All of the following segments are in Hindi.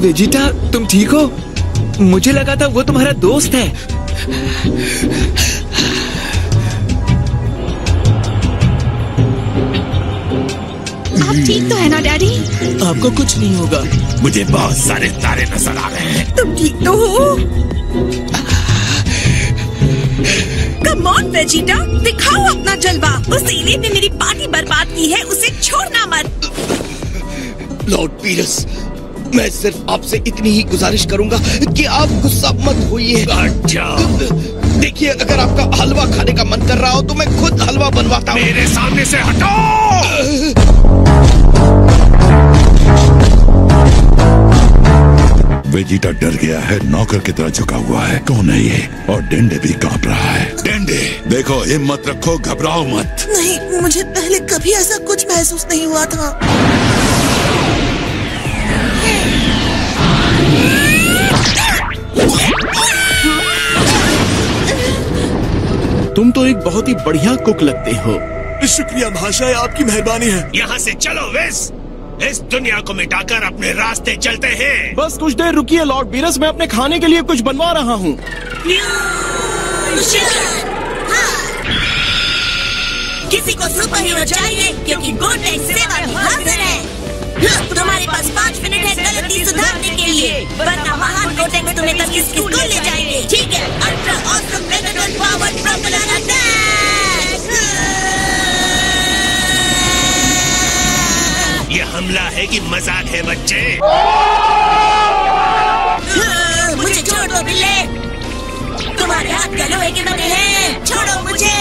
वेजिटा, तुम ठीक हो? मुझे लगा था वो तुम्हारा दोस्त है। आप ठीक तो है ना डैडी? आपको कुछ नहीं होगा। मुझे बहुत सारे तारे नजर आ रहे हैं। तुम ठीक तो हो? कम ऑन वेजिटा, दिखाओ अपना जलवा। उस एलियन ने मेरी पार्टी बर्बाद की है, उसे छोड़ना मत। लॉर्ड पीरस, मैं सिर्फ आपसे इतनी ही गुजारिश करूंगा कि आप गुस्सा मत होइए। देखिए, अगर आपका हलवा खाने का मन कर रहा हो तो मैं खुद हलवा बनवाता हूँ। मेरे सामने से हटो! वेजिटा डर गया है, नौकर की तरह झुका हुआ है। कौन है ये? और डेंडे भी कांप रहा है। डेंडे, देखो, हिम्मत रखो, घबराओ मत। नहीं, मुझे पहले कभी ऐसा कुछ महसूस नहीं हुआ था। तुम तो एक बहुत ही बढ़िया कुक लगते हो। शुक्रिया महाशय, आपकी मेहरबानी है। यहाँ से चलो वेस, इस दुनिया को मिटाकर अपने रास्ते चलते हैं। बस कुछ देर रुकिए लॉर्ड बीरस, मैं अपने खाने के लिए कुछ बनवा रहा हूँ। किसी को सुपर हीरो चाहिए क्योंकि गोटेक्स सेवा में हाजिर है। तुम्हारे पास 5 मिनट है गलती सुधारने के लिए, वरना महान गोटेक्स तुम्हें तक किस स्कूल ले जाएंगे। ठीक है? Ultra awesome megaton powered propeller attack! ये हमला है कि मजाक है बच्चे? मुझे छोड़ दो बिल्ले, तुम्हारे हाथ का लोहे के बने हैं, छोड़ो मुझे।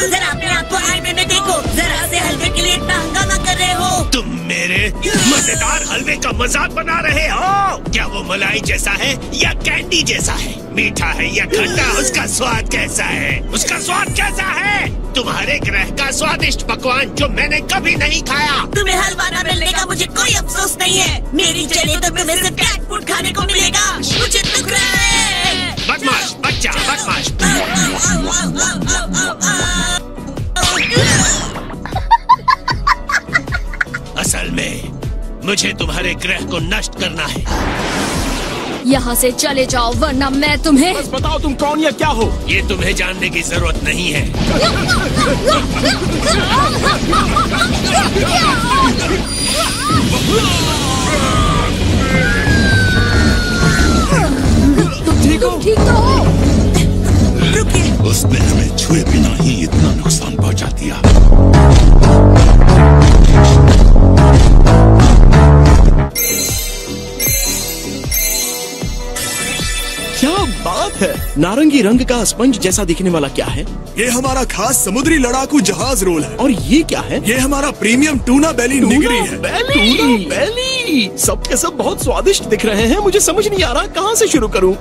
जरा अपने आप को आईने में देखो, जरा से हलवे के लिए इतना हंगामा कर रहे हो। तुम मेरे मजेदार हलवे का मजाक बना रहे हो? क्या वो मलाई जैसा है या कैंडी जैसा है? मीठा है या खट्टा? उसका स्वाद कैसा है? उसका स्वाद कैसा है? तुम्हारे ग्रह का स्वादिष्ट पकवान जो मैंने कभी नहीं खाया। तुम्हें हलवा न मिलने का मुझे कोई अफसोस नहीं है। मेरी जगह तो तुम्हें सिर्फ कैट फूड खाने को मिलेगा। मुझे दुख रहा है। बदमाश बच्चा, बदमाश। असल में मुझे तुम्हारे ग्रह को नष्ट करना है। यहाँ से चले जाओ वरना मैं तुम्हें। बस बताओ तुम कौन या क्या हो? ये तुम्हें जानने की जरूरत नहीं है। तुम ठीक हो? ठीक तो हो? उसने हमें छुए बिना ही इतना नुकसान पहुंचा दिया। क्या बात है! नारंगी रंग का स्पंज जैसा दिखने वाला क्या है? ये हमारा खास समुद्री लड़ाकू जहाज रोल है। और ये क्या है? ये हमारा प्रीमियम टूना बेली निगरी है। टूना बेली! सब के सब बहुत स्वादिष्ट दिख रहे हैं। मुझे समझ नहीं आ रहा कहाँ से शुरू करूँ।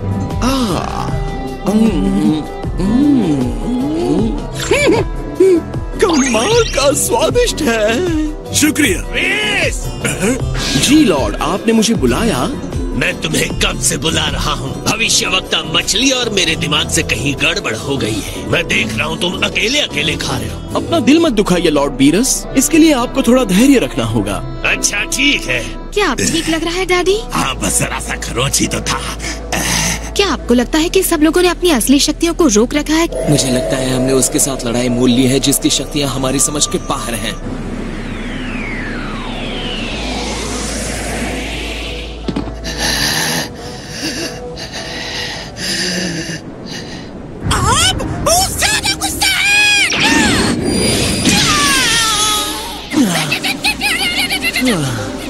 कमाल का स्वादिष्ट है। शुक्रिया। जी लॉर्ड, आपने मुझे बुलाया? मैं तुम्हें कब से बुला रहा हूँ। भविष्यवक्ता मछली और मेरे दिमाग से कहीं गड़बड़ हो गई है। मैं देख रहा हूँ तुम अकेले अकेले खा रहे हो। अपना दिल मत दुखाइए लॉर्ड बीरस, इसके लिए आपको थोड़ा धैर्य रखना होगा। अच्छा ठीक है। क्या आप ठीक लग रहा है डैडी? हाँ, बस जरा सा खरोच ही तो था। क्या आपको लगता है कि सब लोगों ने अपनी असली शक्तियों को रोक रखा है? मुझे लगता है हमने उसके साथ लड़ाई मोल ली है जिसकी शक्तियाँ हमारी समझ के बाहर हैं।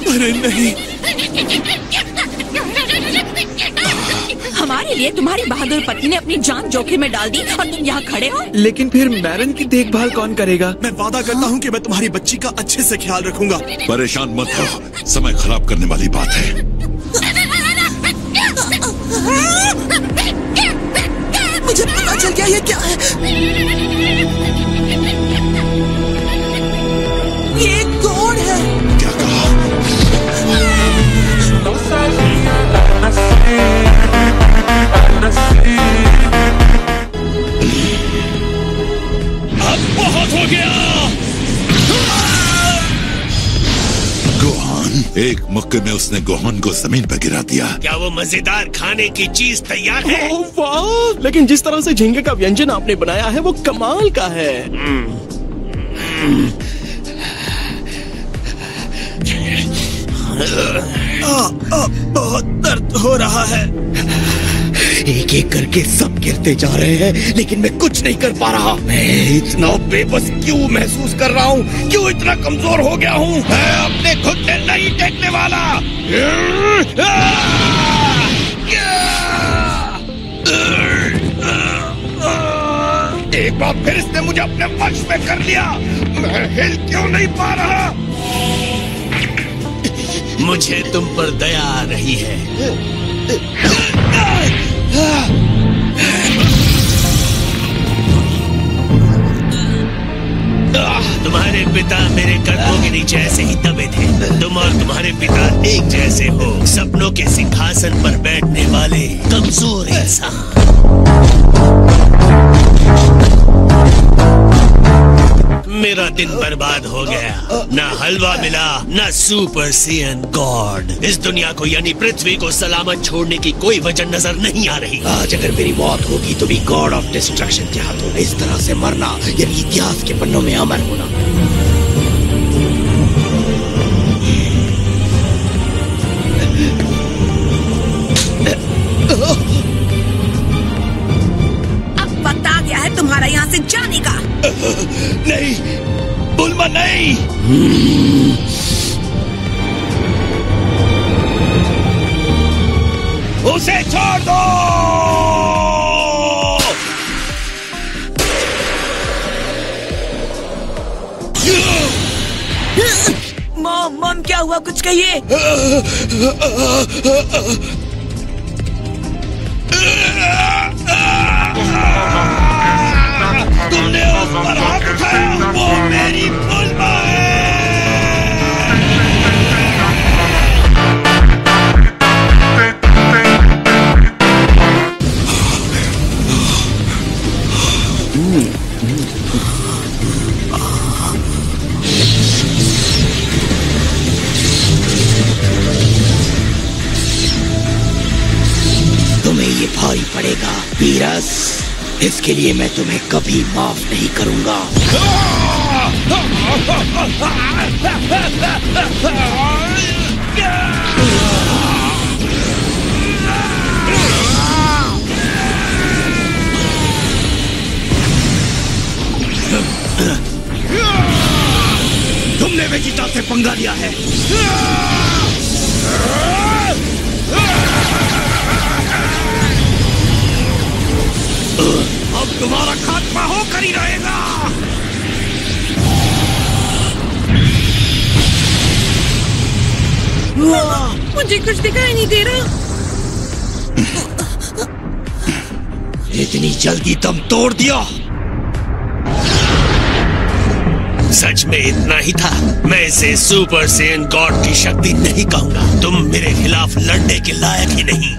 अरे नहीं, हमारे लिए तुम्हारी बहादुर पत्नी ने अपनी जान जोखिम में डाल दी और तुम यहाँ खड़े हो। लेकिन फिर मैरन की देखभाल कौन करेगा? मैं वादा करता हूँ कि मैं तुम्हारी बच्ची का अच्छे से ख्याल रखूंगा। परेशान मत हो, समय खराब करने वाली बात है। मुझे पता चल गया ये क्या है। ये कौन है? क्या कहा? अब बहुत हो गया। एक मुक्के में उसने गोहन को जमीन पर गिरा दिया। क्या वो मजेदार खाने की चीज तैयार है? ओह वाह! लेकिन जिस तरह से झींगे का व्यंजन आपने बनाया है वो कमाल का है। बहुत दर्द हो रहा है। एक एक करके सब गिरते जा रहे हैं, लेकिन मैं कुछ नहीं कर पा रहा। मैं इतना बेबस क्यों महसूस कर रहा हूँ? क्यों इतना कमजोर हो गया हूँ? मैं अपने घुटने नहीं टेकने वाला। एक बार फिर इसने मुझे अपने वश में कर लिया। मैं हिल क्यों नहीं पा रहा? मुझे तुम पर दया आ रही है। तुम्हारे पिता मेरे कदमों के नीचे ऐसे ही दबे थे। तुम और तुम्हारे पिता एक जैसे हो, सपनों के सिंहासन पर बैठने वाले कमजोर इंसान। मेरा दिन बर्बाद हो गया। ना हलवा मिला, ना सुपर सेयन गॉड। इस दुनिया को यानी पृथ्वी को सलामत छोड़ने की कोई वजह नजर नहीं आ रही। आज अगर मेरी मौत होगी तो भी गॉड ऑफ डिस्ट्रक्शन के हाथों में इस तरह से मरना, यानी इतिहास के पन्नों में अमर होना। अब वक्त आ गया है तुम्हारा यहाँ से जाने का। नहीं बुल्मा, नहीं। उसे छोड़ दो। मॉम क्या हुआ? कुछ कहिए। तुमने उस पर हाथ उठाया, वो मेरी बुल्मा है। तुम्हें ये भारी पड़ेगा वीरस। इसके लिए मैं तुम्हें कभी माफ नहीं करूंगा। तुमने वेजिटा से पंगा लिया है। अब तुम्हारा खात्मा होकर ही रहेगा। मुझे कुछ दिखाई नहीं दे रहा। इतनी जल्दी दम तोड़ दिया। सच में इतना ही था। मैं इसे सुपर सेयन गॉड की शक्ति नहीं कहूंगा। तुम मेरे खिलाफ लड़ने के लायक ही नहीं।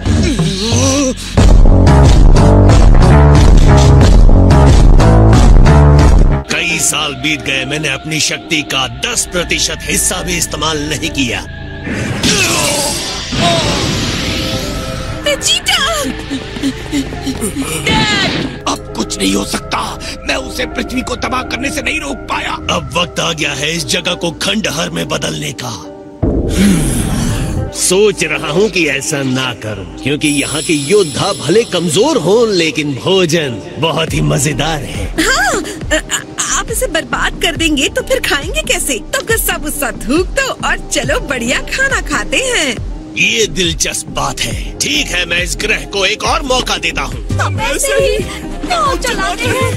कई साल बीत गए, मैंने अपनी शक्ति का 10% हिस्सा भी इस्तेमाल नहीं किया। अब कुछ नहीं हो सकता। मैं उसे पृथ्वी को तबाह करने से नहीं रोक पाया। अब वक्त आ गया है इस जगह को खंडहर में बदलने का। सोच रहा हूँ कि ऐसा ना करूं, क्योंकि यहाँ के योद्धा भले कमजोर हों, लेकिन भोजन बहुत ही मजेदार है। हाँ, आप इसे बर्बाद कर देंगे तो फिर खाएंगे कैसे? तो गुस्सा गुस्सा थूक दो और चलो बढ़िया खाना खाते हैं। ये दिलचस्प बात है। ठीक है, मैं इस ग्रह को एक और मौका देता हूँ। हम ऐसे ही नाव चलाते हैं।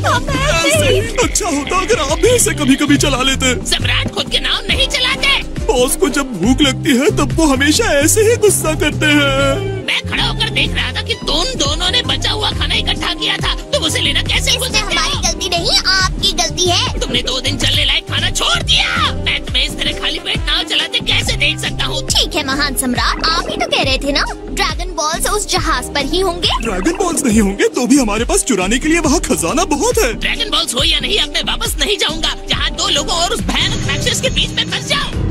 हम ऐसे ही। अच्छा होता अगर आप भी इसे कभी कभी चला लेते। सम्राट खुद के नाम नहीं चलाते। बॉस को जब भूख लगती है तब वो हमेशा ऐसे ही गुस्सा करते हैं। मैं खड़ा होकर देख रहा था कि तुम दोनों ने बचा हुआ खाना इकट्ठा किया था। तुम उसे लेना कैसे भूल सकते हो? हमारी गलती नहीं, आपकी गलती है। तुमने 2 दिन चलने लायक खाना छोड़ दिया। मैं तुम्हें इस तरह खाली पेट नाव चलाते कैसे देख सकता हूँ? ठीक है महान सम्राट, आप ही तो कह रहे थे ना ड्रैगन बॉल्स उस जहाज पर ही होंगे। ड्रैगन बॉल्स नहीं होंगे तो भी हमारे पास चुराने के लिए वहाँ खजाना बहुत है। ड्रैगन बॉल्स हो या नहीं, अब मैं वापस नहीं जाऊंगा जहाँ 2 लोगों और उस भयानक राक्षस के बीच में फंस जाऊं।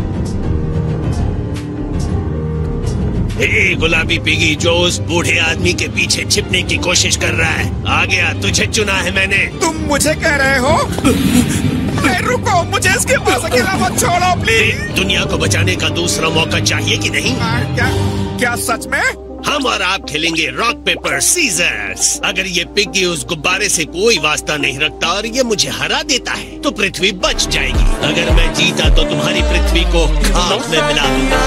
गुलाबी पिगी जो उस बूढ़े आदमी के पीछे छिपने की कोशिश कर रहा है, आ गया, तुझे चुना है मैंने। तुम मुझे कह रहे हो? रुको, मुझे इसके पास अकेला मत छोड़ो प्लीज। दुनिया को बचाने का दूसरा मौका चाहिए कि नहीं? क्या सच में? हम और आप खेलेंगे रॉक पेपर सीजर्स। अगर ये पिग्गी उस गुब्बारे से कोई वास्ता नहीं रखता और ये मुझे हरा देता है तो पृथ्वी बच जाएगी। अगर मैं जीता तो तुम्हारी पृथ्वी को खाक में मिला दूंगा।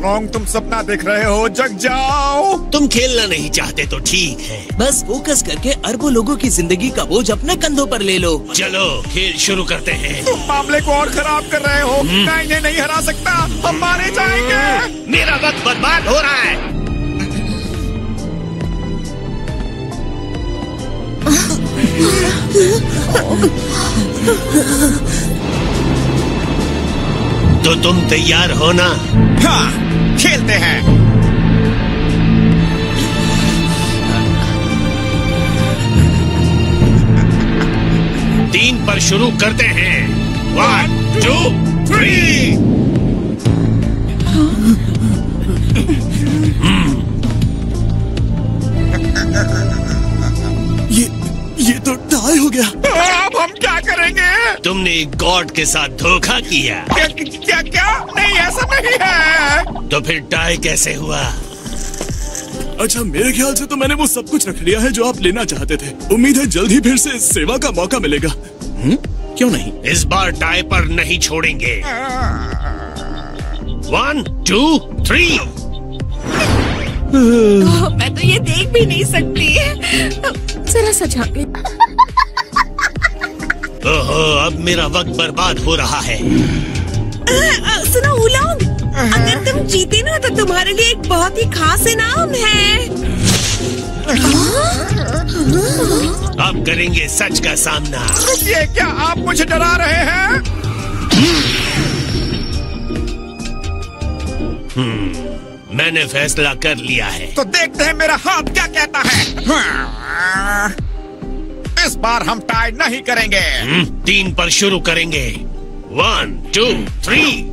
रॉन्ग, तुम सपना देख रहे हो, जग जाओ। तुम खेलना नहीं चाहते तो ठीक है, बस फोकस करके अरबों लोगों की जिंदगी का बोझ अपने कंधों पर ले लो। चलो खेल शुरू करते हैं। तुम मामले को और खराब कर रहे हो। मैं इन्हें नहीं हरा सकता, हम मारे जाएंगे। मेरा वक्त बर्बाद हो रहा है। तो तुम तैयार हो ना? हाँ, खेलते हैं। तीन पर शुरू करते हैं। 1, 2, 3। ये तो टाई हो गया। अब हम क्या करेंगे? तुमने गॉड के साथ धोखा किया। क्या? नहीं, ऐसा नहीं है। तो फिर टाई कैसे हुआ? अच्छा, मेरे ख्याल से तो मैंने वो सब कुछ रख लिया है जो आप लेना चाहते थे। उम्मीद है जल्द ही फिर से सेवा का मौका मिलेगा। क्यों नहीं? इस बार टाई पर नहीं छोड़ेंगे। 1, 2, 3। मैं तो ये देख भी नहीं सकती। जरा सा झांके। ओहो, अब मेरा वक्त बर्बाद हो रहा है। सुनो उलोंग, अगर तुम जीते ना तो तुम्हारे लिए एक बहुत ही खास इनाम है। अब करेंगे सच का सामना। रुकिए, क्या आप मुझे डरा रहे हैं? मैंने फैसला कर लिया है। तो देखते हैं मेरा हाथ क्या कहता है। इस बार हम टाई नहीं करेंगे। 3 पर शुरू करेंगे। 1, 2, 3।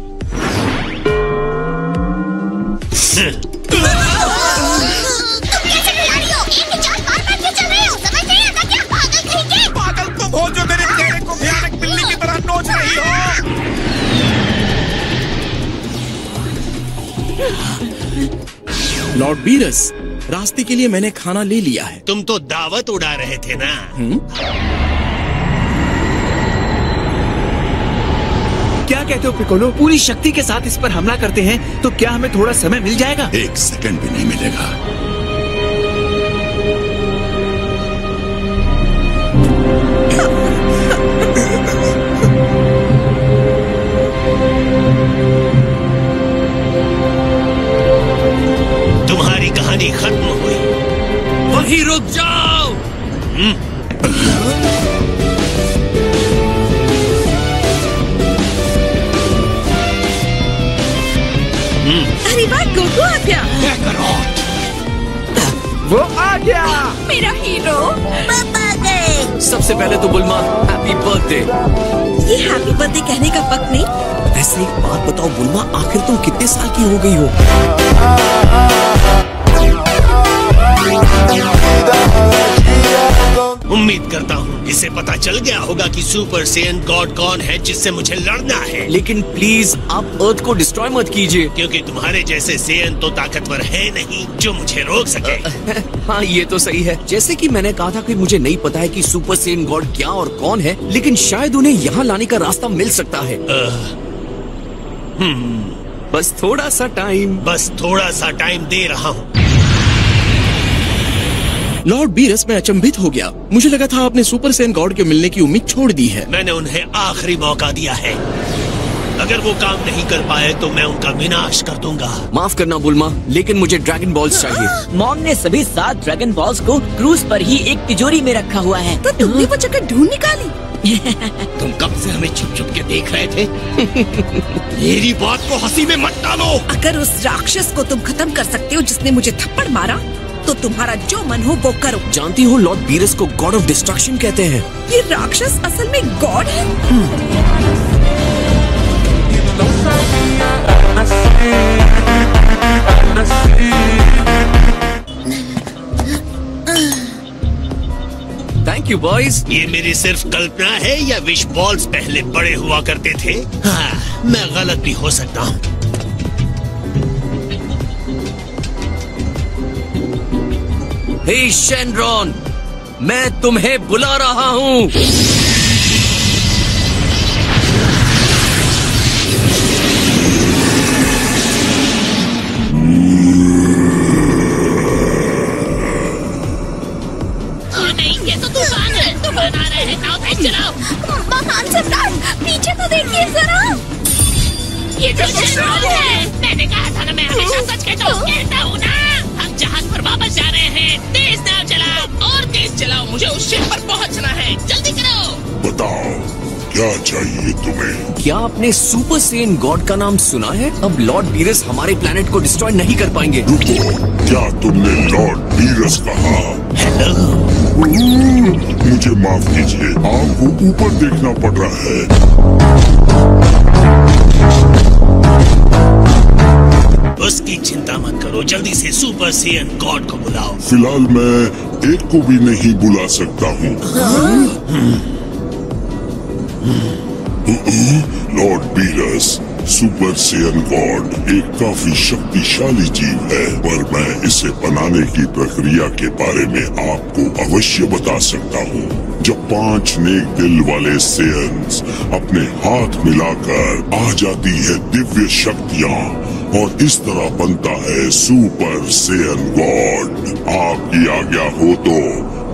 पागल तुम हो जो मेरे चेहरे को भयानक बिल्ली की तरह नोच रही हो। लॉर्ड बीरस, रास्ते के लिए मैंने खाना ले लिया है। तुम तो दावत उड़ा रहे थे ना? क्या कहते हो पिकोलो? पूरी शक्ति के साथ इस पर हमला करते हैं तो क्या हमें थोड़ा समय मिल जाएगा? 1 सेकंड भी नहीं मिलेगा। तुम्हारी कहानी खत्म हुई। वहीं रुक जाओ। अरे वाह, गोकू आ गया। वो आ गया। मेरा हीरो पापा आ गए। सबसे पहले तो बुल्मा, हैप्पी बर्थडे। ये हैप्पी बर्थडे कहने का वक्त नहीं। वैसे एक बात बताओ बुल्मा, आखिर तुम कितने साल की हो गई हो? उम्मीद करता हूँ इसे पता चल गया होगा कि सुपर सेयन गॉड कौन है जिससे मुझे लड़ना है। लेकिन प्लीज आप अर्थ को डिस्ट्रॉय मत कीजिए, क्योंकि तुम्हारे जैसे सेयन तो ताकतवर है नहीं जो मुझे रोक सके। हाँ ये तो सही है। जैसे कि मैंने कहा था कि मुझे नहीं पता है कि सुपर सेयन गॉड क्या और कौन है, लेकिन शायद उन्हें यहाँ लाने का रास्ता मिल सकता है। बस थोड़ा सा टाइम दे रहा हूँ। लॉर्ड बीरस, मैं अचंभित हो गया। मुझे लगा था आपने सुपर सेयन गॉड के मिलने की उम्मीद छोड़ दी है। मैंने उन्हें आखिरी मौका दिया है। अगर वो काम नहीं कर पाए तो मैं उनका विनाश कर दूंगा। माफ करना बुल्मा, लेकिन मुझे ड्रैगन बॉल्स चाहिए। मॉम ने सभी 7 ड्रैगन बॉल्स को क्रूज पर ही एक तिजोरी में रखा हुआ है। तो तुमने वो जगह ढूंढ निकाली? तुम कब से हमें छुप छुप के देख रहे थे? मेरी बात को हंसी में मत डालो। अगर उस राक्षस को तुम खत्म कर सकते हो जिसने मुझे थप्पड़ मारा, तो तुम्हारा जो मन हो वो करो। जानती हो लॉर्ड बीरस को गॉड ऑफ डिस्ट्रक्शन कहते हैं। ये राक्षस असल में गॉड है? Thank you boys. ये मेरी सिर्फ कल्पना है या विश बॉल्स पहले बड़े हुआ करते थे? हाँ, मैं गलत भी हो सकता हूँ। हे शेनरॉन, मैं तुम्हें बुला रहा हूँ। तूफान आ रहे हैं, नाव तेज चलाओ। महान सम्राट, पीछे तो देखिए जरा। ये तो शेनरॉन है। मैंने कहा था ना, मैं हमेशा सच कहता हूँ ना। हम जहाज पर वापस जा रहे हैं। तेज नाव चलाओ और तेज चलाओ, मुझे उस शिप पर पहुँचना है। जल्दी करो। बताओ क्या चाहिए तुम्हें? क्या आपने सुपर सेन गॉड का नाम सुना है? अब लॉर्ड बीरस हमारे प्लेनेट को डिस्ट्रॉय नहीं कर पाएंगे। रुको, क्या तुमने लॉर्ड बीरस कहा? हेलो, मुझे माफ कीजिए, आपको ऊपर देखना पड़ रहा है। उसकी चिंता मत करो, जल्दी से सुपर सेन गॉड को बुलाओ। फिलहाल मैं एक को भी नहीं बुला सकता हूँ। Lord Beerus, super Sen God एक काफी शक्तिशाली जीव है, पर मैं इसे बनाने की प्रक्रिया के बारे में आपको अवश्य बता सकता हूँ। जब 5 नेक दिल वाले सेयन्स अपने हाथ मिलाकर आ जाती है दिव्य शक्तियाँ, और इस तरह बनता है सुपर सेयन गॉड। आपकी आज्ञा हो तो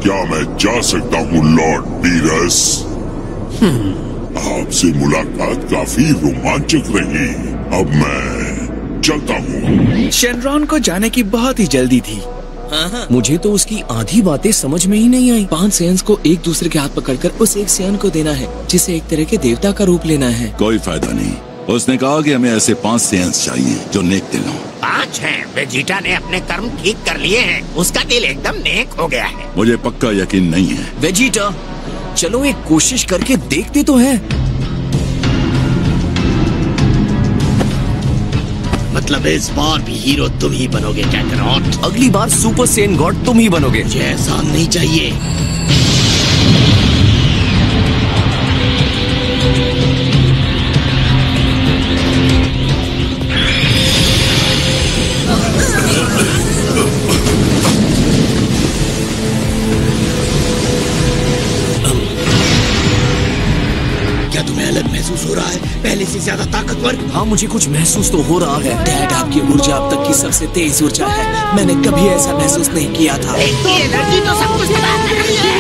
क्या मैं जा सकता हूँ लॉर्ड बीरस? आपसे मुलाकात काफी रोमांचक रही। अब मैं चलता हूँ। शेनरॉन को जाने की बहुत ही जल्दी थी। मुझे तो उसकी आधी बातें समझ में ही नहीं आई। 5 सेयन्स को एक दूसरे के हाथ पकड़कर उस एक सेयन को देना है, जिसे एक तरह के देवता का रूप लेना है। कोई फायदा नहीं। उसने कहा कि हमें ऐसे 5 सेयन्स चाहिए जो नेक दिल हों। 5 हैं। वेजिटा ने अपने कर्म ठीक कर लिए हैं। उसका दिल एकदम नेक हो गया है। मुझे पक्का यकीन नहीं है। वेजिटा, चलो एक कोशिश करके देखते तो हैं। मतलब इस बार भी हीरो तुम ही बनोगे कैकरॉट? अगली बार सुपर सेन गॉड तुम ही बनोगे। मुझे एहसान नहीं चाहिए। क्या तुम्हें अलग महसूस हो रहा है, पहले से ज्यादा ताकतवर? हाँ, मुझे कुछ महसूस तो हो रहा है। डैड, आपकी ऊर्जा अब तक की सबसे तेज ऊर्जा है। मैंने कभी ऐसा महसूस नहीं किया था। ये एनर्जी तो सब कुछ तबाह कर रही है।